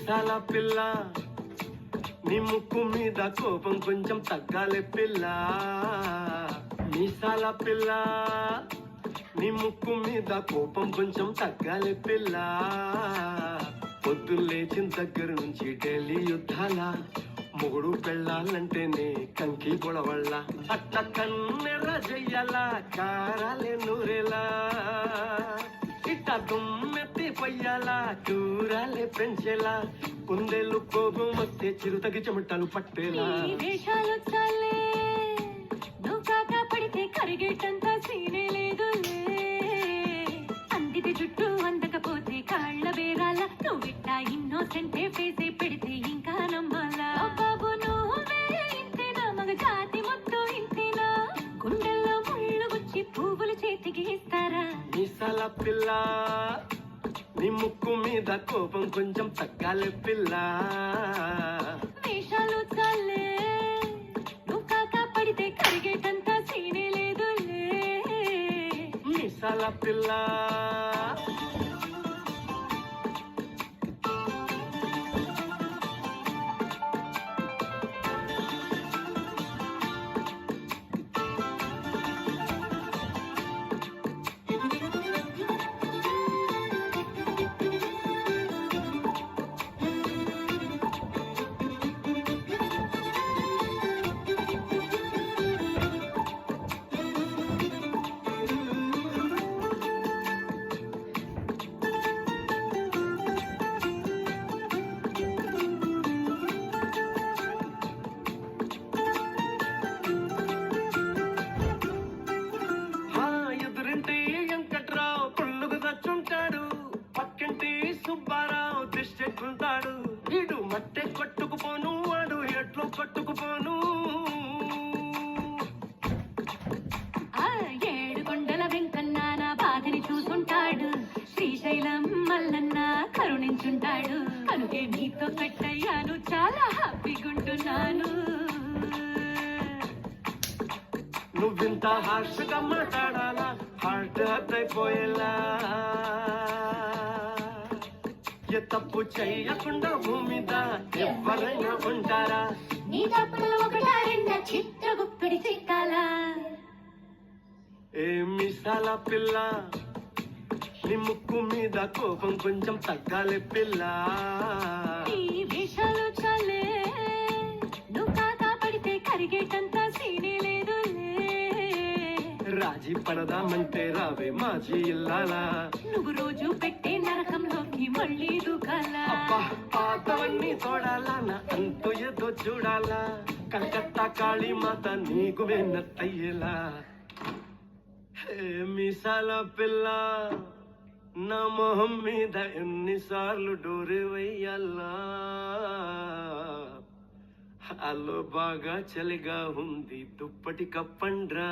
మీసాల పిల్ల నీ ముక్కు మీద కోపం కొంచెం తగ్గాలి పిల్ల. మీసాల పిల్ల నీ ముక్కు మీద కోపం కొంచెం తగ్గాలి పిల్ల. పొద్దు లేచిన దగ్గర నుంచి ఢిల్లీ యుద్ధాల మొగుడు పెళ్ళాలంటేనే కంకి గొడవళ్ళ. అట్ట కన్నెర్ర చెయ్యాల కారాలే నూరేలా, ఇట్ట దుమ్మెత్తి పొయ్యాల కూరాలే పెంచేలా, కుందేలు కోపం వస్తే చిరుతకి చెమటలు పట్టేలా. వేషాలు చాలే నువ్వు కాక పడితే కరిగేటంత సీనే లేదులే. అందిది జుట్టు అందకపోతే కాళ్ళ బేరాల, నువ్విట్ట ఇన్నోసెంటే ఫేసే పెడితే ఇంకా నమ్మాలా. బాబు నువ్వే ఇంతేనా, మగ జాతి మొత్తం ఇంతేనా, గుండెల్లో ముళ్ళు గుచ్చి పువ్వులు చేతికి ఇస్తారా. మీసాల పిల్ల నీ ముక్కు మీద కోపం కొంచెం తగ్గాలి పిల్ల. వేషాలు చాలే నువ్వు కాక పడితే కరిగేటంత సీనే లేదులే. మీసాల పిల్ల సుబ్బారావు దిష్టెక్కుంటాడు, వీడు మట్టె కొట్టుకుపోను వాడు ఎట్లు కొట్టుకుపోను. ఏడు కొండల వెంకన్న నా బాధని చూసుంటాడు, శ్రీశైలం మల్లన్న కరుణించుంటాడు. కనుకే నీతో కట్టయ్యాను, చాలా హ్యాపీగుంటున్నాను. నువ్వింత హార్ష్గా మాట్లాడాలా, హార్ట్ హర్ట్ అయిపోయేలా. తప్పు చెయ్యకుండా భూమి మీద ఎవరైనా ఉంటారా. నీ తప్పులు ఒకటా రెండా చిత్రగుప్తుడి చిక్కాలా. ఏ మీసాల పిల్ల నీ ముక్కు మీద కోపం కొంచెం తగ్గాలి పిల్ల. ఈ వేషాలు చాలే నువ్వు కాకా పడితే కరిగేటంత సీనే లేదులే. రాజీ పడదామంటే రావే మాజీ ఇల్లాలా, నువ్వు రోజు పెట్టే నరకంలోకి మళ్ళీ దూకాలా. అబ్బా పాతవన్నీ చూడాలా, నా అంటూ ఏదో చూడాలా. కలకత్తా కాళీ మాత నీకు వెన్నత్తయ్యేలా. మీసాల పిల్ల నా మొహం మీద ఎన్నిసార్లు డోరే వెయ్యాలా. అల్లో బాగా చలిగా ఉంది దుప్పటి కప్పండ్రా.